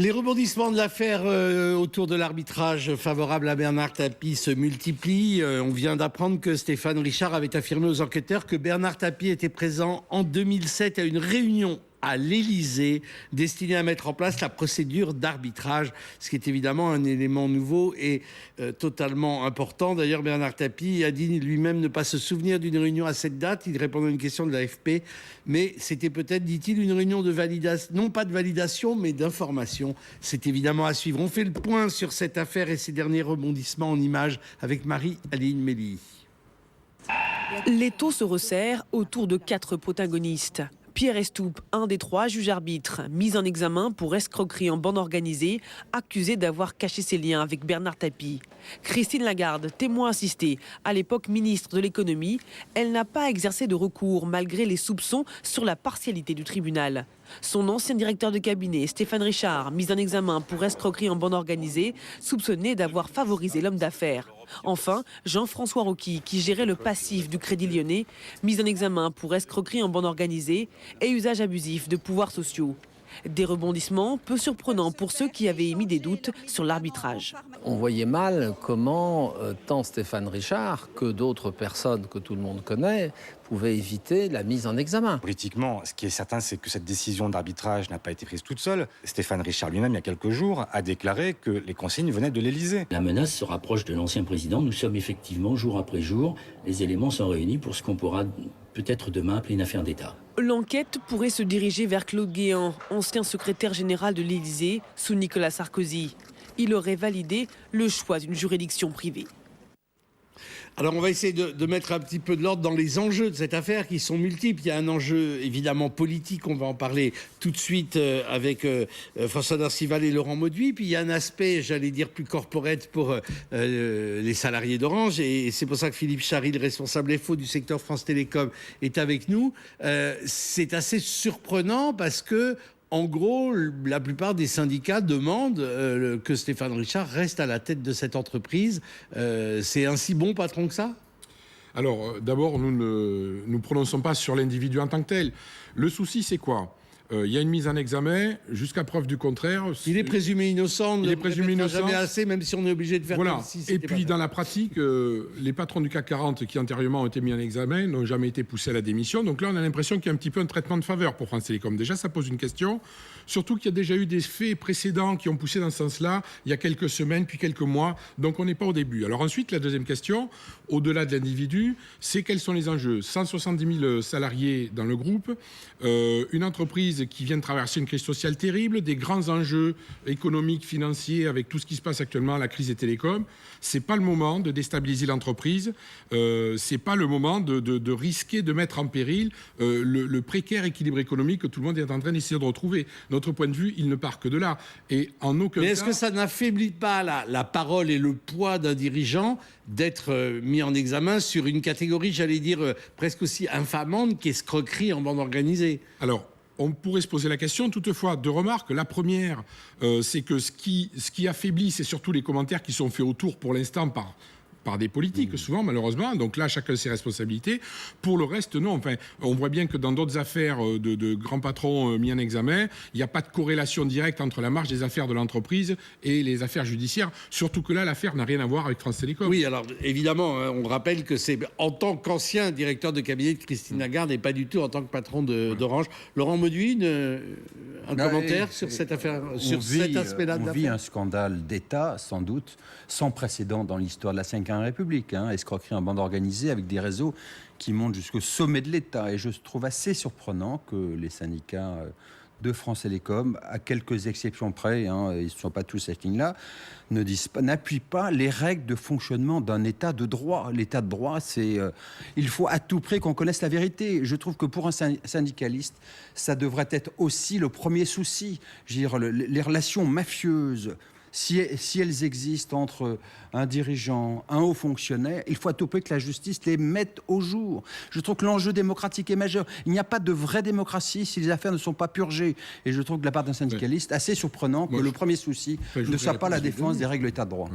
Les rebondissements de l'affaire autour de l'arbitrage favorable à Bernard Tapie se multiplient. On vient d'apprendre que Stéphane Richard avait affirmé aux enquêteurs que Bernard Tapie était présent en 2007 à une réunion à l'Élysée, destinée à mettre en place la procédure d'arbitrage, ce qui est évidemment un élément nouveau et totalement important. D'ailleurs, Bernard Tapie a dit lui-même ne pas se souvenir d'une réunion à cette date. Il répondait à une question de l'AFP, mais c'était peut-être, dit-il, une réunion de validation, non pas de validation, mais d'information. C'est évidemment à suivre. On fait le point sur cette affaire et ses derniers rebondissements en images avec Marie-Aline Méli. L'étau se resserre autour de 4 protagonistes. Pierre Estoupe, un des 3 juges arbitres, mis en examen pour escroquerie en bande organisée, accusé d'avoir caché ses liens avec Bernard Tapie. Christine Lagarde, témoin assisté, à l'époque ministre de l'économie, elle n'a pas exercé de recours malgré les soupçons sur la partialité du tribunal. Son ancien directeur de cabinet, Stéphane Richard, mis en examen pour escroquerie en bande organisée, soupçonné d'avoir favorisé l'homme d'affaires. Enfin, Jean-François Rocky, qui gérait le passif du Crédit Lyonnais, mis en examen pour escroquerie en bande organisée et usage abusif de pouvoirs sociaux. Des rebondissements peu surprenants pour ceux qui avaient émis des doutes sur l'arbitrage. On voyait mal comment tant Stéphane Richard que d'autres personnes que tout le monde connaît pouvaient éviter la mise en examen. Politiquement, ce qui est certain, c'est que cette décision d'arbitrage n'a pas été prise toute seule. Stéphane Richard lui-même, il y a quelques jours, a déclaré que les consignes venaient de l'Élysée. La menace se rapproche de l'ancien président. Nous sommes effectivement, jour après jour, les éléments sont réunis pour ce qu'on pourra peut-être demain appeler une affaire d'État. L'enquête pourrait se diriger vers Claude Guéant, ancien secrétaire général de l'Élysée, sous Nicolas Sarkozy. Il aurait validé le choix d'une juridiction privée. Alors on va essayer de mettre un petit peu de l'ordre dans les enjeux de cette affaire qui sont multiples. Il y a un enjeu évidemment politique, on va en parler tout de suite avec François Dorcival et Laurent Mauduit. Puis il y a un aspect, j'allais dire, plus corporate pour les salariés d'Orange. Et c'est pour ça que Philippe Chary, le responsable FO du secteur France Télécom, est avec nous. C'est assez surprenant parce que en gros, la plupart des syndicats demandent que Stéphane Richard reste à la tête de cette entreprise. C'est un si bon patron que ça ? Alors, d'abord, nous ne nous prononçons pas sur l'individu en tant que tel. Le souci, c'est quoi ? Il y a une mise en examen, jusqu'à preuve du contraire. Il est présumé innocent. Il est présumé innocent. Jamais assez, même si on est obligé de faire voilà. comme si Et puis, dans la pratique, les patrons du CAC 40 qui antérieurement ont été mis en examen n'ont jamais été poussés à la démission. Donc là, on a l'impression qu'il y a un petit peu un traitement de faveur pour France Télécom. Déjà, ça pose une question. Surtout qu'il y a déjà eu des faits précédents qui ont poussé dans ce sens-là, il y a quelques semaines, puis quelques mois. Donc, on n'est pas au début. Alors ensuite, la deuxième question, au-delà de l'individu, c'est quels sont les enjeux ? 170 000 salariés dans le groupe, une entreprise qui vient de traverser une crise sociale terrible, des grands enjeux économiques, financiers, avec tout ce qui se passe actuellement, la crise des télécoms. C'est pas le moment de déstabiliser l'entreprise. C'est pas le moment de risquer de mettre en péril le précaire équilibre économique que tout le monde est en train d'essayer de retrouver. Notre point de vue, il ne part que de là. Et en aucun cas... Mais est-ce que ça n'affaiblit pas la parole et le poids d'un dirigeant d'être mis en examen sur une catégorie, j'allais dire, presque aussi infamante qu'escroquerie en bande organisée ? Alors, on pourrait se poser la question, toutefois, 2 remarques. La première, c'est que ce qui affaiblit, c'est surtout les commentaires qui sont faits autour pour l'instant par des politiques, souvent, malheureusement. Donc là, chacun ses responsabilités. Pour le reste, non. Enfin, on voit bien que dans d'autres affaires de grands patrons mis en examen, il n'y a pas de corrélation directe entre la marge des affaires de l'entreprise et les affaires judiciaires. Surtout que là, l'affaire n'a rien à voir avec France Télécom. Oui, alors évidemment, on rappelle que c'est en tant qu'ancien directeur de cabinet de Christine Lagarde et pas du tout en tant que patron d'Orange. Laurent Mauduit, un commentaire sur cette affaire, sur cet aspect-là de l'affaire ? On vit un scandale d'État, sans doute, sans précédent dans l'histoire de la Ve République. Escroquerie en bande organisée avec des réseaux qui montent jusqu'au sommet de l'État. Et je trouve assez surprenant que les syndicats de France Télécom, à quelques exceptions près, ils ne sont pas tous cette ligne-là, n'appuient pas les règles de fonctionnement d'un État de droit. L'État de droit, c'est... il faut à tout prix qu'on connaisse la vérité. Je trouve que pour un syndicaliste, ça devrait être aussi le premier souci. Je veux dire, les relations mafieuses, si elles existent entre un dirigeant, un haut fonctionnaire, il faut à tout prix que la justice les mette au jour. Je trouve que l'enjeu démocratique est majeur. Il n'y a pas de vraie démocratie si les affaires ne sont pas purgées. Et je trouve que de la part d'un syndicaliste, assez surprenant que le premier souci ne soit pas la défense des règles d'état de droit.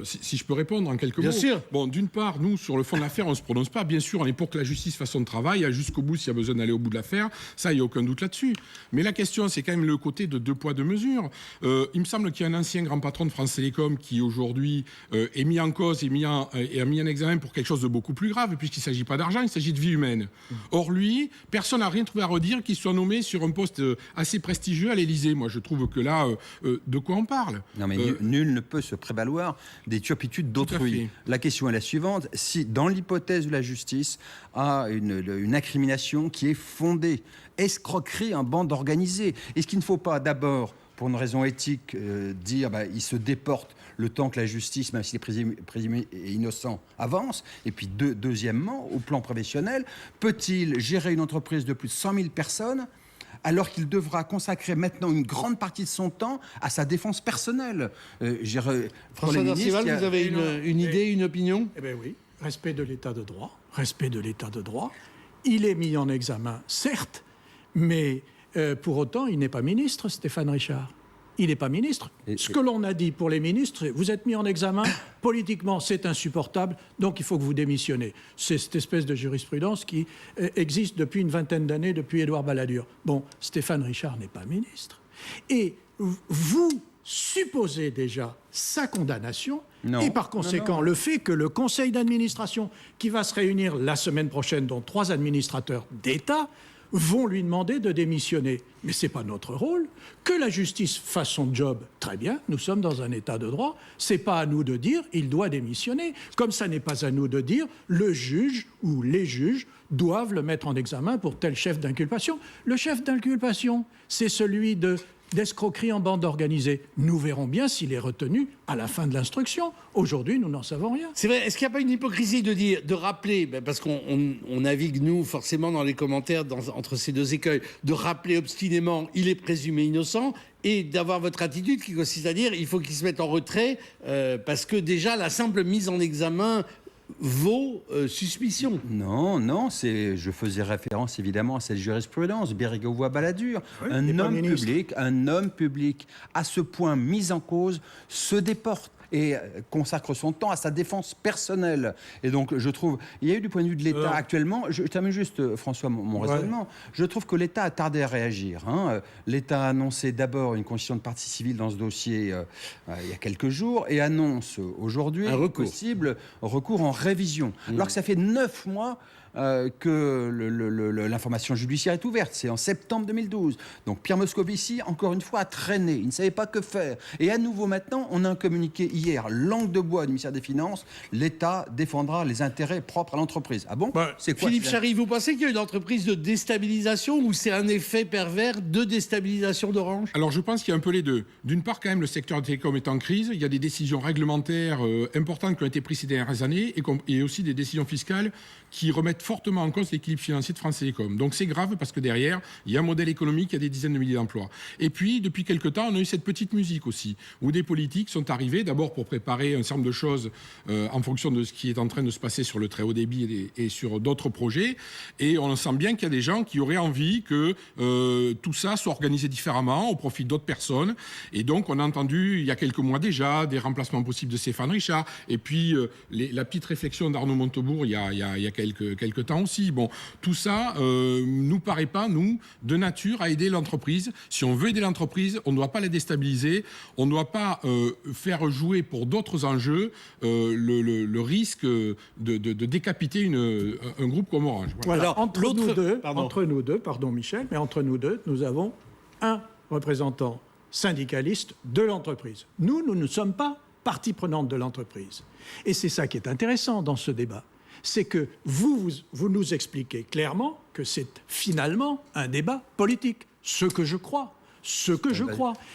Si je peux répondre en quelques mots. Bien sûr. Bon, d'une part, nous, sur le fond de l'affaire, on ne se prononce pas. Bien sûr, on est pour que la justice fasse son travail, jusqu'au bout s'il y a besoin d'aller au bout de l'affaire. Ça, il n'y a aucun doute là-dessus. Mais la question, c'est quand même le côté de deux poids, deux mesures. Il me semble qu'il y a un ancien grand patron de France Télécom qui, aujourd'hui, est mis en cause et a mis en examen pour quelque chose de beaucoup plus grave, puisqu'il ne s'agit pas d'argent, il s'agit de vie humaine. Or, lui, personne n'a rien trouvé à redire qu'il soit nommé sur un poste assez prestigieux à l'Élysée. Moi, je trouve que là, de quoi on parle? Non, mais nul ne peut se prévaloir des turpitudes d'autrui. La question est la suivante. Si, dans l'hypothèse où la justice a une incrimination qui est fondée, escroquerie en bande organisée, est-ce qu'il ne faut pas d'abord, pour une raison éthique, dire il se déporte le temps que la justice, même s'il est présumé innocent, avance? Et puis deuxièmement, au plan professionnel, peut-il gérer une entreprise de plus de 100 000 personnes alors qu'il devra consacrer maintenant une grande partie de son temps à sa défense personnelle? François Darcival, vous avez une idée, une opinion? Eh bien oui, respect de l'état de droit, respect de l'état de droit. Il est mis en examen, certes, mais pour autant, il n'est pas ministre, Stéphane Richard. Il n'est pas ministre. Ce que l'on a dit pour les ministres, vous êtes mis en examen, politiquement c'est insupportable, donc il faut que vous démissionnez. C'est cette espèce de jurisprudence qui existe depuis une vingtaine d'années, depuis Édouard Balladur. Bon, Stéphane Richard n'est pas ministre. Et vous supposez déjà sa condamnation, et par conséquent le fait que le conseil d'administration qui va se réunir la semaine prochaine, dont 3 administrateurs d'État, vont lui demander de démissionner. Mais ce n'est pas notre rôle. Que la justice fasse son job, très bien, nous sommes dans un état de droit. Ce n'est pas à nous de dire « il doit démissionner ». Comme ça n'est pas à nous de dire « le juge ou les juges doivent le mettre en examen pour tel chef d'inculpation ». Le chef d'inculpation, c'est celui d'escroquerie en bande organisée. Nous verrons bien s'il est retenu à la fin de l'instruction. Aujourd'hui, nous n'en savons rien. C'est vrai. Est-ce qu'il n'y a pas une hypocrisie de rappeler, parce qu'on navigue, nous, forcément, dans les commentaires, entre ces deux écueils, de rappeler obstinément « il est présumé innocent » et d'avoir votre attitude qui consiste à dire « il faut qu'il se mette en retrait parce que déjà, la simple mise en examen vaut suspicion ». Non, je faisais référence évidemment à cette jurisprudence, Bérégovoy-Balladur. Oui, Un homme public à ce point mis en cause se déporte et consacre son temps à sa défense personnelle. Et donc, je trouve, il y a eu du point de vue de l'État actuellement, je termine juste, François, mon raisonnement, je trouve que l'État a tardé à réagir. L'État a annoncé d'abord une constitution de partie civile dans ce dossier il y a quelques jours et annonce aujourd'hui un possible recours en révision. Alors que ça fait 9 mois que l'information judiciaire est ouverte. C'est en septembre 2012. Donc Pierre Moscovici, encore une fois, a traîné. Il ne savait pas que faire. Et à nouveau maintenant, on a un communiqué hier, langue de bois du ministère des Finances, l'État défendra les intérêts propres à l'entreprise. Ah bon? C'est quoi, Philippe Chary, vous pensez qu'il y a une entreprise de déstabilisation ou c'est un effet pervers de déstabilisation d'Orange? Alors je pense qu'il y a un peu les deux. D'une part, quand même, le secteur des télécoms est en crise. Il y a des décisions réglementaires importantes qui ont été prises ces dernières années et aussi des décisions fiscales qui remettent fortement en cause l'équilibre financier de France Télécom. Donc c'est grave parce que derrière, il y a un modèle économique, il y a des dizaines de milliers d'emplois. Et puis, depuis quelque temps, on a eu cette petite musique aussi, où des politiques sont arrivés, d'abord pour préparer un certain nombre de choses en fonction de ce qui est en train de se passer sur le très haut débit et sur d'autres projets. Et on sent bien qu'il y a des gens qui auraient envie que tout ça soit organisé différemment, au profit d'autres personnes. Et donc, on a entendu, il y a quelques mois déjà, des remplacements possibles de Stéphane Richard. Et puis, la petite réflexion d'Arnaud Montebourg, il y a quelques temps aussi. Bon, tout ça nous paraît pas, nous, de nature à aider l'entreprise. Si on veut aider l'entreprise, on ne doit pas la déstabiliser, on ne doit pas faire jouer pour d'autres enjeux le risque de décapiter un groupe comme Orange. Voilà. Alors, entre nous deux, Michel, mais entre nous deux, nous avons un représentant syndicaliste de l'entreprise. Nous ne sommes pas partie prenante de l'entreprise. Et c'est ça qui est intéressant dans ce débat. C'est que vous nous expliquez clairement que c'est finalement un débat politique. Ce que je crois.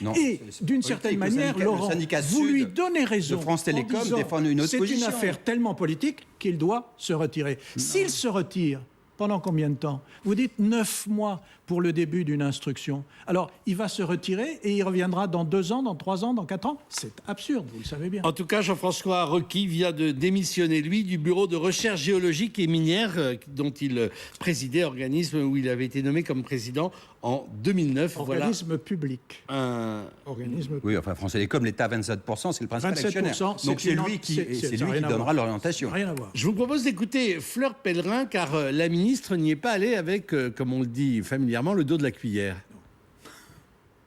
Non, et d'une certaine manière, Laurent, vous lui donnez raison. France Télécom défend une autre position. C'est une affaire tellement politique qu'il doit se retirer. S'il se retire, Pendant combien de temps? Vous dites 9 mois pour le début d'une instruction. Alors, il va se retirer et il reviendra dans 2 ans, dans 3 ans, dans 4 ans. C'est absurde, vous le savez bien. En tout cas, Jean-François Requi vient de démissionner, lui, du bureau de recherche géologique et minière dont il présidait, organisme où il avait été nommé comme président en 2009. Organisme public. Organisme. Oui, enfin, France Télécom, l'État à 27%, c'est le principal 27%, actionnaire. Donc c'est lui qui donnera l'orientation. Rien à voir. Je vous propose d'écouter Fleur Pellerin, car la ministre n'y est pas allée avec, comme on le dit familièrement, le dos de la cuillère.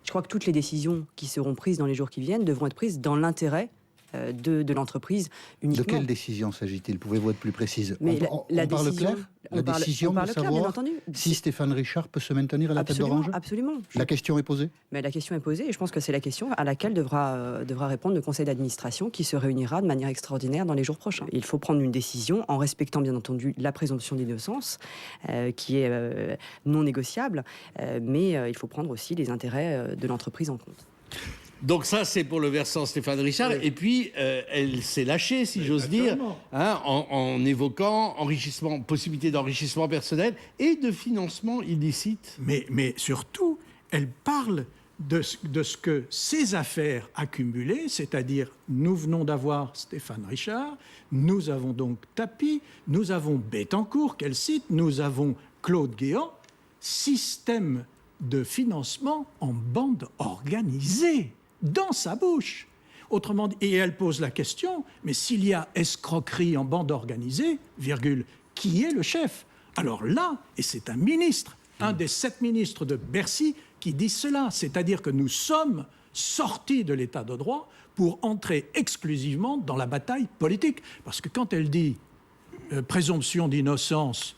Je crois que toutes les décisions qui seront prises dans les jours qui viennent devront être prises dans l'intérêt de l'entreprise uniquement. De quelle décision s'agit-il? Pouvez-vous être plus précise? Mais on parle clair? La décision de clair, bien savoir entendu. si Stéphane Richard peut se maintenir à la tête d'Orange? Absolument. La question est posée? Mais la question est posée et je pense que c'est la question à laquelle devra répondre le conseil d'administration qui se réunira de manière extraordinaire dans les jours prochains. Il faut prendre une décision en respectant bien entendu la présomption d'innocence qui est non négociable, mais il faut prendre aussi les intérêts de l'entreprise en compte. Donc ça, c'est pour le versant Stéphane Richard. Oui. Et puis, elle s'est lâchée, si j'ose dire, hein, en évoquant possibilité d'enrichissement personnel et de financement illicite. Mais surtout, elle parle de ce que ces affaires accumulées, c'est-à-dire nous venons d'avoir Stéphane Richard, nous avons donc Tapie, nous avons Bettencourt, qu'elle cite, nous avons Claude Guéant, système de financement en bande organisée. Dans sa bouche. Autrement dit, et elle pose la question, mais s'il y a escroquerie en bande organisée, virgule, qui est le chef? Alors là, et c'est un ministre, un des 7 ministres de Bercy qui dit cela, c'est-à-dire que nous sommes sortis de l'état de droit pour entrer exclusivement dans la bataille politique. Parce que quand elle dit présomption d'innocence,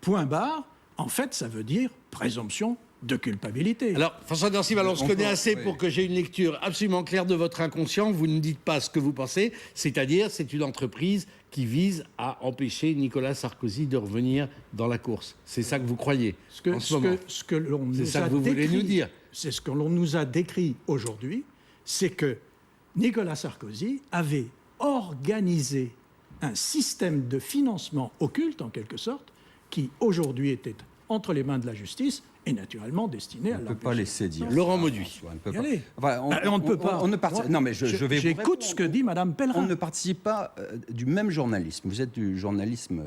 point barre, en fait, ça veut dire présomption de culpabilité. Alors, François Dorcival, on se connaît assez pour que j'ai une lecture absolument claire de votre inconscient. Vous ne dites pas ce que vous pensez, c'est-à-dire c'est une entreprise qui vise à empêcher Nicolas Sarkozy de revenir dans la course. C'est ça que vous croyez en ce moment. Ce que l'on nous c'est ça a que vous décrit, voulez nous dire. C'est ce que l'on nous a décrit aujourd'hui, c'est que Nicolas Sarkozy avait organisé un système de financement occulte, en quelque sorte, qui aujourd'hui était entre les mains de la justice et naturellement destiné à... On ne peut pas laisser dire. Laurent Mauduit. On ne peut pas. On ne participe. Non, mais je vais. J'écoute ce que dit Madame Pellerin. On ne participe pas du même journalisme. Vous êtes du journalisme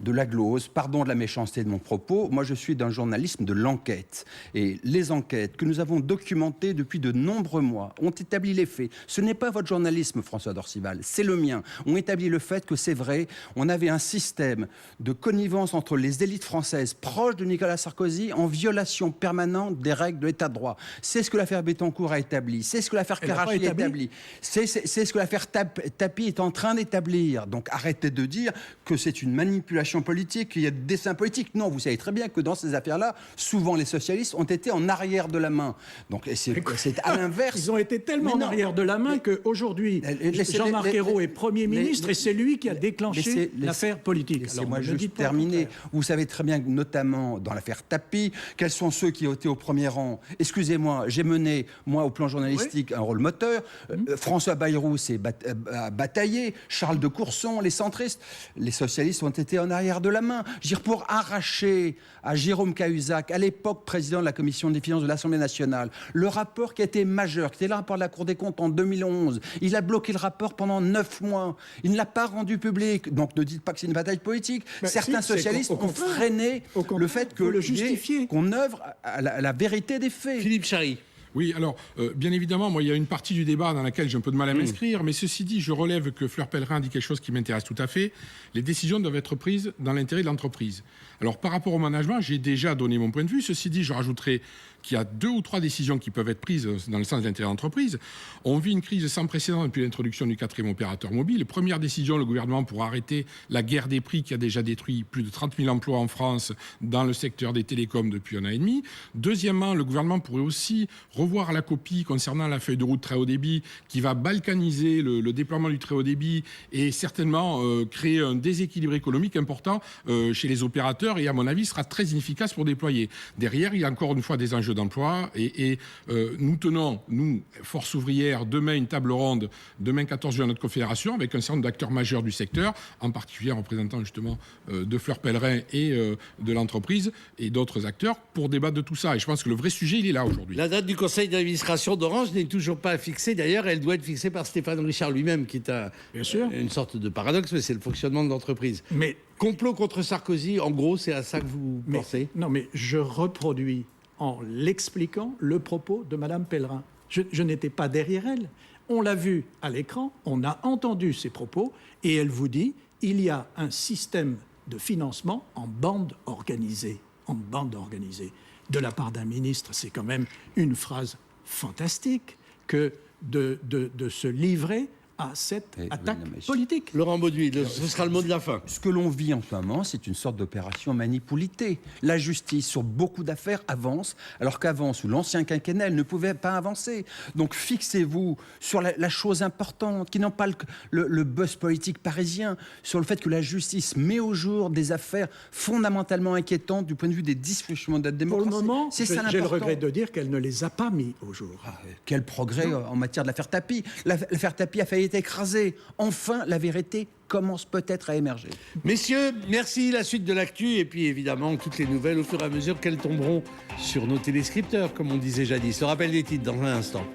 de la glose, pardon de la méchanceté de mon propos, moi je suis d'un journalisme de l'enquête. Et les enquêtes que nous avons documentées depuis de nombreux mois ont établi les faits. Ce n'est pas votre journalisme, François Dorcival, c'est le mien. On établit le fait que c'est vrai, on avait un système de connivence entre les élites françaises proches de Nicolas Sarkozy en violation permanente des règles de l'état de droit. C'est ce que l'affaire Bettencourt a établi, c'est ce que l'affaire Karachi a établi, c'est ce que l'affaire Tapie est en train d'établir. Donc arrêtez de dire que c'est une manipulation politique, qu'il y a des dessins politiques. Non, vous savez très bien que dans ces affaires-là, souvent les socialistes ont été en arrière de la main. Donc c'est à l'inverse. Ils ont été tellement en arrière de la main qu'aujourd'hui, Jean-Marc Ayrault est Premier ministre et c'est lui qui a déclenché l'affaire politique. Laissez-moi juste terminer. Vous savez très bien que notamment dans l'affaire Tapie, quels sont ceux qui ont été au premier rang? Excusez-moi, j'ai mené, moi, au plan journalistique, un rôle moteur. François Bayrou s'est bataillé, Charles de Courson, les centristes. Les socialistes ont été en arrière de la main. Je veux dire, pour arracher à Jérôme Cahuzac, à l'époque président de la commission des finances de l'Assemblée nationale, le rapport qui a été majeur, qui était le rapport de la Cour des comptes en 2011, il a bloqué le rapport pendant 9 mois. Il ne l'a pas rendu public. Donc ne dites pas que c'est une bataille politique. Certains socialistes ont freiné le fait qu'on œuvre à la vérité des faits. Philippe Chary. Oui, alors, bien évidemment, moi, il y a une partie du débat dans laquelle j'ai un peu de mal à m'inscrire, mais ceci dit, je relève que Fleur Pellerin dit quelque chose qui m'intéresse tout à fait. Les décisions doivent être prises dans l'intérêt de l'entreprise. Alors, par rapport au management, j'ai déjà donné mon point de vue. Ceci dit, je rajouterai qu'il y a 2 ou 3 décisions qui peuvent être prises dans le sens de l'intérêt de l'entreprise. On vit une crise sans précédent depuis l'introduction du 4e opérateur mobile. Première décision, le gouvernement pour arrêter la guerre des prix qui a déjà détruit plus de 30 000 emplois en France dans le secteur des télécoms depuis 1 an et demi. Deuxièmement, le gouvernement pourrait aussi revoir la copie concernant la feuille de route très haut débit qui va balkaniser le déploiement du très haut débit et certainement créer un déséquilibre économique important chez les opérateurs et à mon avis sera très inefficace pour déployer. Derrière, il y a encore une fois des enjeux d'emploi et nous tenons, nous, Force ouvrière, demain une table ronde, demain 14 juin notre confédération avec un certain nombre d'acteurs majeurs du secteur, en particulier en représentant justement de Fleur Pellerin et de l'entreprise et d'autres acteurs pour débattre de tout ça. Et je pense que le vrai sujet, il est là aujourd'hui. La date du conseil d'administration d'Orange n'est toujours pas fixée. D'ailleurs, elle doit être fixée par Stéphane Richard lui-même, qui est une sorte de paradoxe, mais c'est le fonctionnement de l'entreprise. Mais complot contre Sarkozy, en gros, c'est à ça que vous pensez? Non, mais je reproduis en l'expliquant le propos de Madame Pellerin. Je n'étais pas derrière elle. On l'a vu à l'écran, on a entendu ses propos, et elle vous dit il y a un système de financement en bande organisée. En bande organisée. De la part d'un ministre, c'est quand même une phrase fantastique que de se livrer à cette attaque politique. Laurent Bauduit, ce sera le mot de la fin. Ce que l'on vit en ce moment, c'est une sorte d'opération manipulée. La justice, sur beaucoup d'affaires, avance, alors qu'avant, sous l'ancien quinquennat, elle ne pouvait pas avancer. Donc fixez-vous sur la chose importante, qui n'a pas le buzz politique parisien, sur le fait que la justice met au jour des affaires fondamentalement inquiétantes du point de vue des dysfonctionnements de la démocratie. Pour le moment, j'ai le regret de de dire qu'elle ne les a pas mis au jour. Quel progrès en matière de l'affaire Tapie. L'affaire Tapie a failli être écrasée. Enfin, la vérité commence peut-être à émerger. Messieurs, merci. La suite de l'actu et puis évidemment toutes les nouvelles au fur et à mesure qu'elles tomberont sur nos téléscripteurs, comme on disait jadis. Le rappel des titres dans un instant.